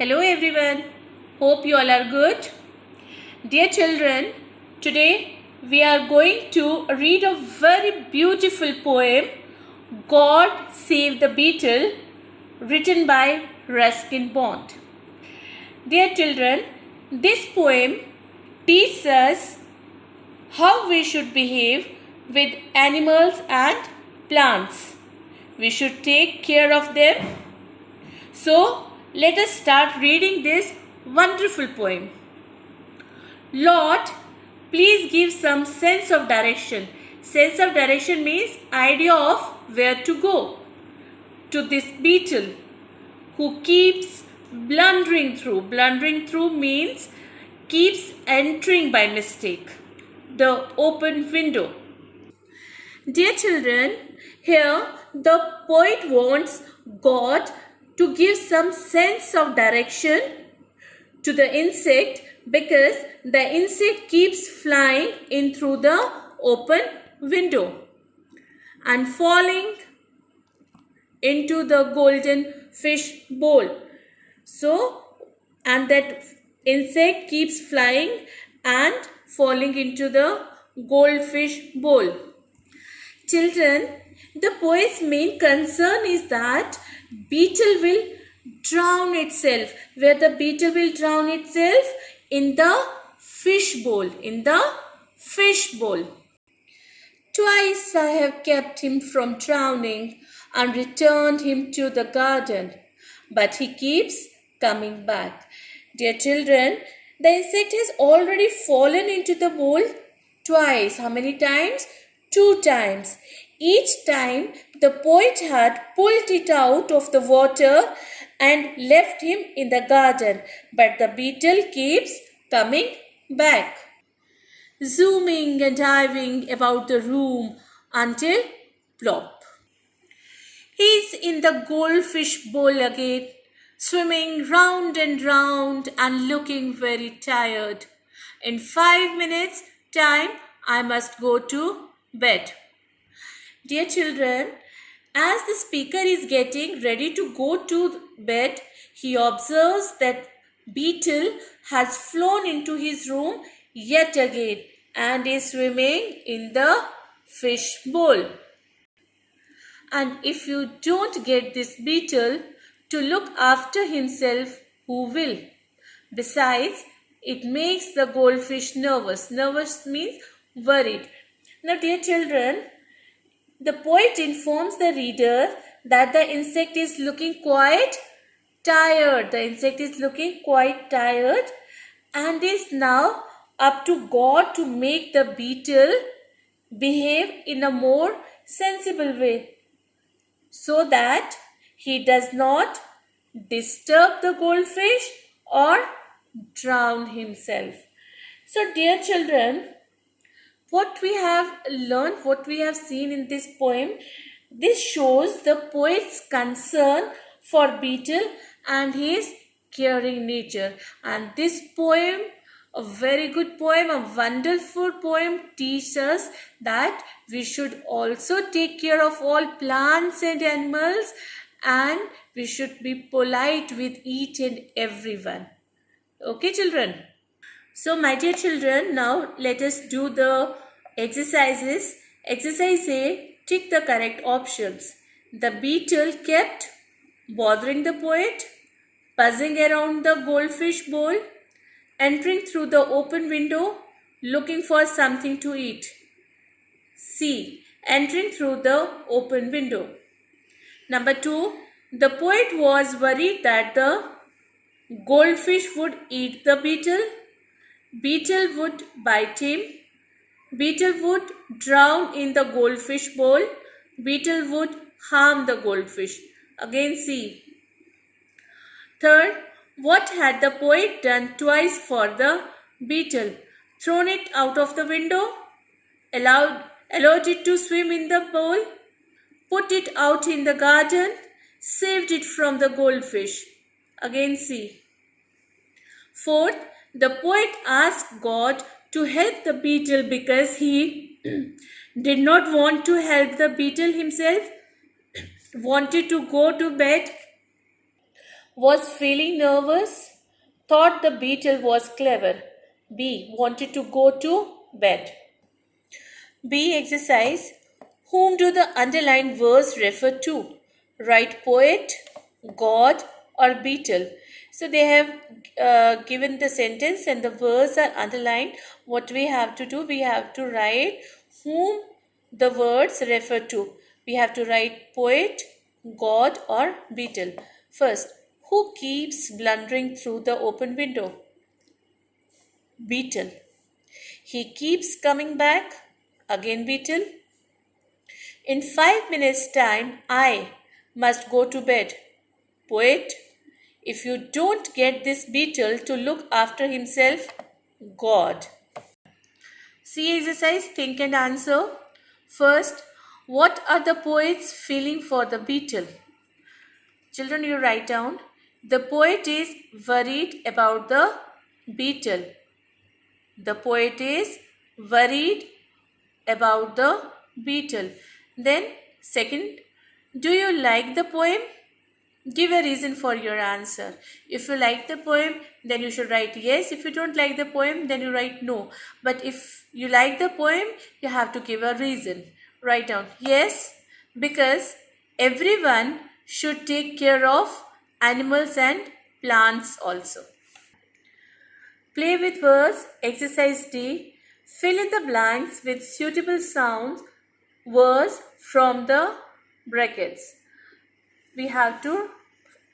Hello everyone. Hope you all are good. Dear children, today we are going to read a very beautiful poem, God Save the Beetle, written by Ruskin Bond. Dear children, this poem teaches us how we should behave with animals and plants. We should take care of them. So, let us start reading this wonderful poem. Lord, please give some sense of direction. Sense of direction means idea of where to go to this beetle who keeps blundering through. Blundering through means keeps entering by mistake the open window. Dear children, here the poet wants God to give some sense of direction to the insect because the insect keeps flying in through the open window and falling into the golden fish bowl. So, and that insect keeps flying and falling into the goldfish bowl. Children, the poet's main concern is that beetle will drown itself. Where the beetle will drown itself? In the fish bowl. In the fish bowl. Twice I have kept him from drowning and returned him to the garden, but he keeps coming back. Dear children, the insect has already fallen into the bowl twice. How many times? 2 times. Each time the poet had pulled it out of the water and left him in the garden, but the beetle keeps coming back, zooming and diving about the room until plop. He's in the goldfish bowl again, swimming round and looking very tired. In 5 minutes' time, I must go to bed. Dear children, as the speaker is getting ready to go to bed, he observes that beetle has flown into his room yet again and is swimming in the fish bowl. And if you don't get this beetle to look after himself, who will? Besides, it makes the goldfish nervous. Nervous means worried. Now, dear children, the poet informs the reader that the insect is looking quite tired. The insect is looking quite tired and is now up to God to make the beetle behave in a more sensible way so that he does not disturb the goldfish or drown himself. So, dear children, what we have learned, what we have seen in this poem, this shows the poet's concern for beetle and his caring nature. And this poem, a very good poem, a wonderful poem, teaches us that we should also take care of all plants and animals and we should be polite with each and everyone. Okay, children? So, my dear children, now let us do the exercises. Exercise A, tick the correct options. The beetle kept bothering the poet, buzzing around the goldfish bowl, entering through the open window, looking for something to eat. C, entering through the open window. Number 2, the poet was worried that the goldfish would eat the beetle. Beetle would bite him. Beetle would drown in the goldfish bowl. Beetle would harm the goldfish. Again C. Third, what had the poet done twice for the beetle? Thrown it out of the window, allowed it to swim in the bowl, put it out in the garden, saved it from the goldfish. Again C. Fourth, the poet asked God to help the beetle because he did not want to help the beetle himself, wanted to go to bed Was feeling nervous, thought the beetle was clever. B. Wanted to go to bed. B. Exercise. Whom do the underlined words refer to? Right poet, God, or beetle? So they have given the sentence and the words are underlined. What we have to do, we have to write whom the words refer to. We have to write poet, God, or beetle. First, who keeps blundering through the open window? Beetle. He keeps coming back. Again, beetle. In 5 minutes' time, I must go to bed. Poet. If you don't get this beetle to look after himself, God. See exercise, think and answer. First, what are the poet's feeling for the beetle? Children, you write down. The poet is worried about the beetle. The poet is worried about the beetle. Then, second, do you like the poem? Give a reason for your answer. If you like the poem, then you should write yes. If you don't like the poem, then you write no. But if you like the poem, you have to give a reason. Write down yes, because everyone should take care of animals and plants also. Play with words, exercise D. Fill in the blanks with suitable sounds, words from the brackets. We have to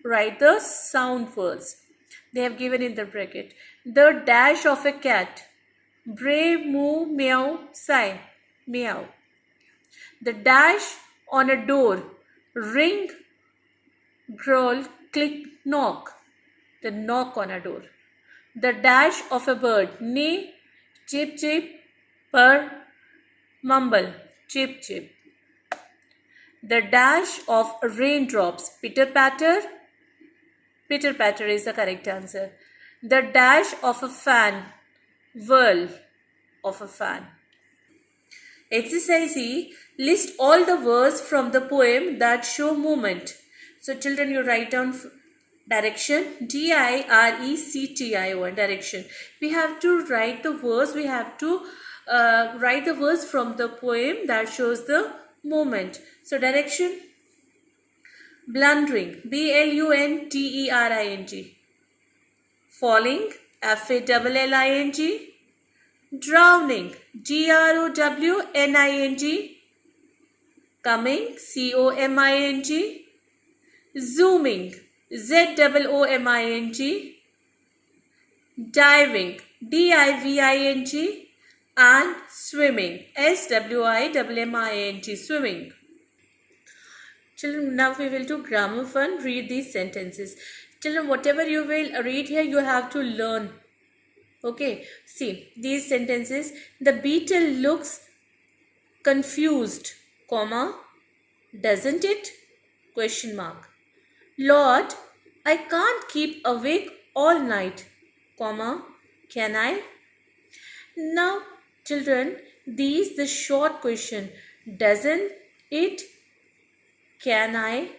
write the sound words. They have given in the bracket. The dash of a cat. Brave, moo, meow, sigh, meow. The dash on a door. Ring, growl, click, knock. The knock on a door. The dash of a bird. Neigh, chip, chip, purr, mumble, chip, chip. The dash of raindrops. Pitter patter. Pitter patter is the correct answer. The dash of a fan. Whirl of a fan. Exercise E. List all the words from the poem that show movement. So children, you write down direction. D-I-R-E-C-T-I-O-N. Direction. We have to write the words. We have to write the words from the poem that shows the movement. So direction. Blundering. B-L-U-N-T-E-R-I-N-G. Falling. F-A-L-L-I-N-G. Drowning. D-R-O-W-N-I-N-G. Coming. C-O-M-I-N-G. Zooming. Z-O-O-M-I-N-G. Diving. D-I-V-I-N-G. And swimming. S-W-I-M-M-I-N-G. Swimming. Children, now we will do grammar fun. Read these sentences. Children, whatever you will read here, you have to learn. Okay, see these sentences. The beetle looks confused, comma, doesn't it? Question mark. Lord, I can't keep awake all night, comma, can I? Now, children, the short question, doesn't it, can I,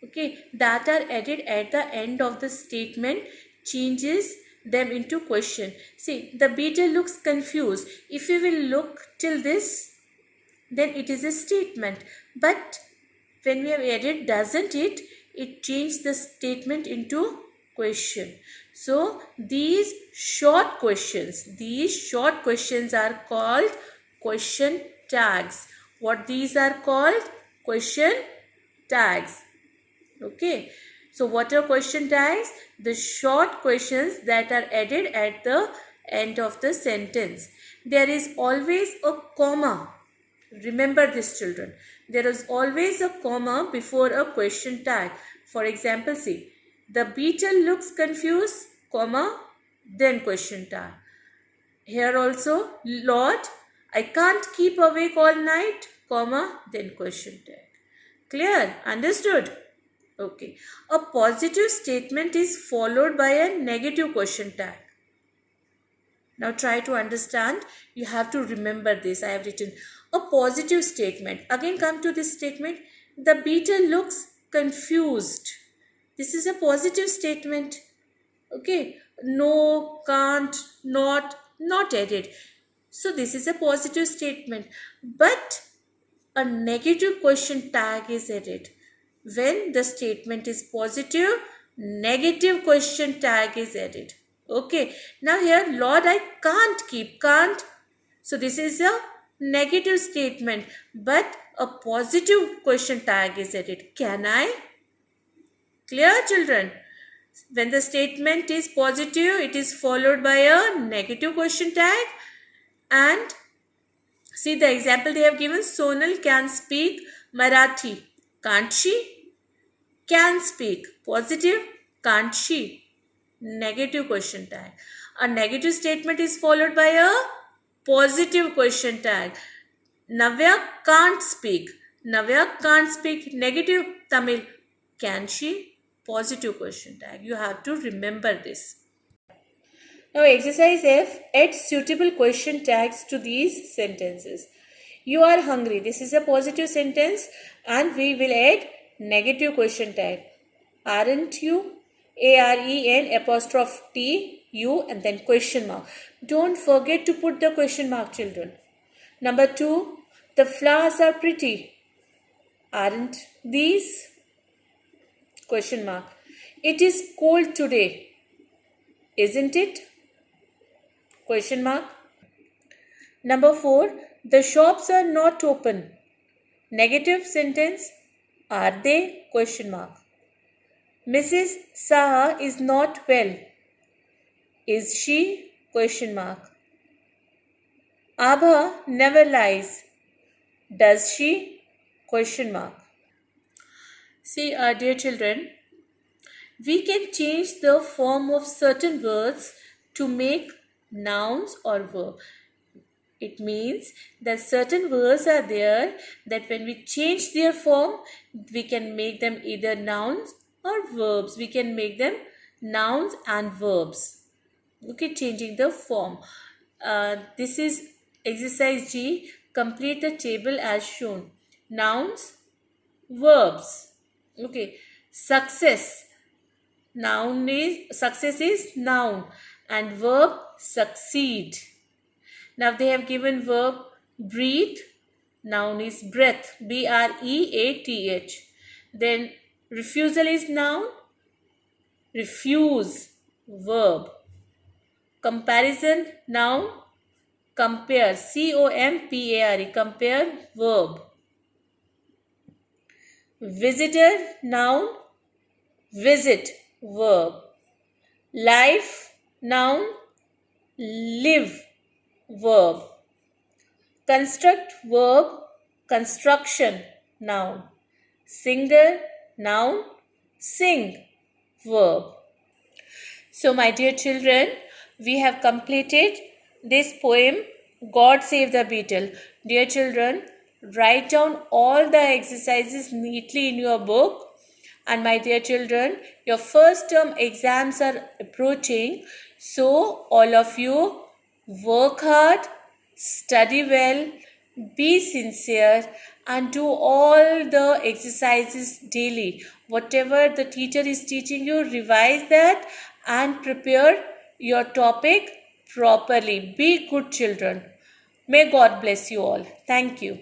okay, that are added at the end of the statement changes them into question. See, the beetle looks confused. If you will look till this, then it is a statement. But when we have added doesn't it, it changed the statement into question. So these short questions are called question tags. What these are called? Question tags. Okay. So what are question tags? The short questions that are added at the end of the sentence. There is always a comma. Remember this, children. There is always a comma before a question tag. For example, see, the beetle looks confused, comma, then question tag. Here also, Lord, I can't keep awake all night, comma, then question tag. Clear? Understood? Okay. A positive statement is followed by a negative question tag. Now try to understand. You have to remember this. I have written a positive statement. Again come to this statement. The beetle looks confused. This is a positive statement. Okay, no, can't, not added. So this is a positive statement. But a negative question tag is added. When the statement is positive, negative question tag is added. Okay, now here, Lord, I can't keep, can't. So this is a negative statement, but a positive question tag is added. Can I? Clear, children? When the statement is positive, it is followed by a negative question tag. And see the example they have given. Sonal can speak Marathi. Can't she? Can speak. Positive. Can't she? Negative question tag. A negative statement is followed by a positive question tag. Navya can't speak. Navya can't speak. Negative. Tamil. Can she? Positive question tag. You have to remember this. Now exercise F, add suitable question tags to these sentences. You are hungry. This is a positive sentence and we will add negative question tag. Aren't you? AREN apostrophe T U and then question mark. Don't forget to put the question mark, children. Number 2, the flowers are pretty. Aren't these? Question mark. It is cold today. Isn't it? Question mark. Number 4, the shops are not open. Negative sentence. Are they? Question mark. Mrs. Saha is not well. Is she? Question mark. Abha never lies. Does she? Question mark. See, dear children, we can change the form of certain words to make nouns or verb. It means that certain words are there that when we change their form, we can make them either nouns or verbs. We can make them nouns and verbs. Okay, changing the form. This is exercise G. Complete the table as shown. Nouns, verbs. Okay, success. Success is noun and verb succeed. Now they have given verb breathe. Noun is breath. BREATH. Then refusal is noun. Refuse, verb. Comparison, noun. Compare, COMPARE, compare, verb. Visitor, noun. Visit, verb. Life, noun. Live, verb. Construct, verb. Construction, noun. Singer, noun. Sing, verb. So my dear children, we have completed this poem, God Save the Beetle. Dear children, write down all the exercises neatly in your book. And my dear children, your first term exams are approaching. So all of you work hard, study well, be sincere and do all the exercises daily. Whatever the teacher is teaching you, revise that and prepare your topic properly. Be good children. May God bless you all. Thank you.